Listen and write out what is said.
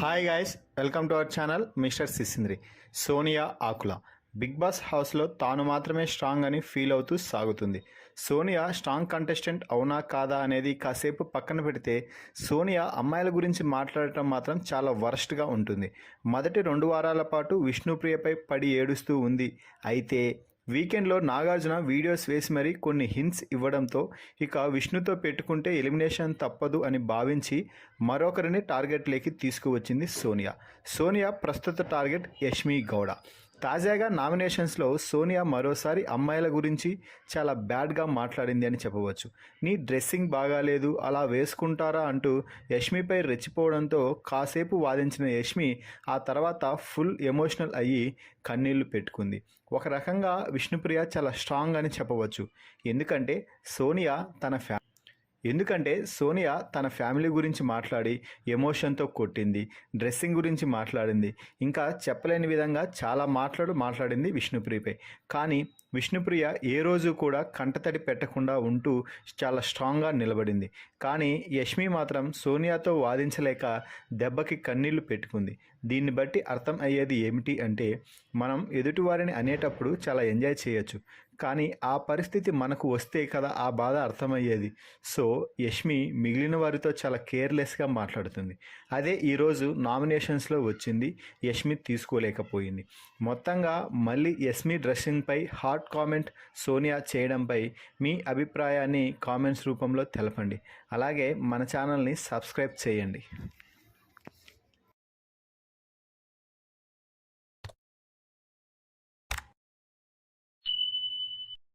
Hi guys, welcome to our channel mister Sisindri. Sonia Akula Bigg Boss హౌస్లో తాను మాత్రమే స్ట్రాంగ్ అని ఫీల్ అవుతూ సాగుతుంది. సోనియా స్ట్రాంగ్ కంటెస్టెంట్ అవునా కాదా అనేది కాసేపు పక్కన పెడితే, సోనియా అమ్మాయిల గురించి మాట్లాడటం మాత్రం చాలా వరస్ట్గా ఉంటుంది. మొదటి 2 వారాల పాటు విష్ణుప్రియపై పడి ఏడుస్తూ ఉంది. అయితే వీకెండ్లో నాగార్జున వీడియోస్ వేసి మరీ కొన్ని హింట్స్ ఇవ్వడంతో ఇక విష్ణుతో పెట్టుకుంటే ఎలిమినేషన్ తప్పదు అని భావించి మరొకరిని టార్గెట్లోకి తీసుకువచ్చింది సోనియా ప్రస్తుత టార్గెట్ యష్మి గౌడ. తాజాగా నామినేషన్స్లో సోనియా మరోసారి అమ్మాయిల గురించి చాలా బ్యాడ్గా మాట్లాడింది అని చెప్పవచ్చు. నీ డ్రెస్సింగ్ బాగాలేదు, అలా వేసుకుంటారా అంటూ యష్మిపై రెచ్చిపోవడంతో కాసేపు వాదించిన యష్మి ఆ తర్వాత ఫుల్ ఎమోషనల్ అయ్యి కన్నీళ్లు పెట్టుకుంది. ఒక రకంగా విష్ణుప్రియ చాలా స్ట్రాంగ్ అని చెప్పవచ్చు. ఎందుకంటే సోనియా తన ఫ్యామిలీ గురించి మాట్లాడి ఎమోషన్తో కొట్టింది, డ్రెస్సింగ్ గురించి మాట్లాడింది, ఇంకా చెప్పలేని విధంగా చాలా మాట్లాడింది విష్ణుప్రియపై. కానీ విష్ణుప్రియ ఏ రోజు కూడా కంటతడి పెట్టకుండా ఉంటూ చాలా స్ట్రాంగ్గా నిలబడింది. కానీ యష్మి మాత్రం సోనియాతో వాదించలేక దెబ్బకి కన్నీళ్లు పెట్టుకుంది. దీన్ని బట్టి అర్థం అయ్యేది ఏమిటి అంటే, మనం ఎదుటివారిని అనేటప్పుడు చాలా ఎంజాయ్ చేయొచ్చు, కానీ ఆ పరిస్థితి మనకు వస్తే కదా ఆ బాధ అర్థమయ్యేది. సో యష్మి మిగిలిన వారితో చాలా కేర్లెస్గా మాట్లాడుతుంది. అదే ఈరోజు నామినేషన్స్లో వచ్చింది, యష్మి తీసుకోలేకపోయింది. మొత్తంగా మళ్ళీ యష్మి డ్రెస్సింగ్పై హాట్ కామెంట్ సోనియా చేయడంపై మీ అభిప్రాయాన్ని కామెంట్స్ రూపంలో తెలపండి. అలాగే మన ఛానల్ని సబ్స్క్రైబ్ చేయండి.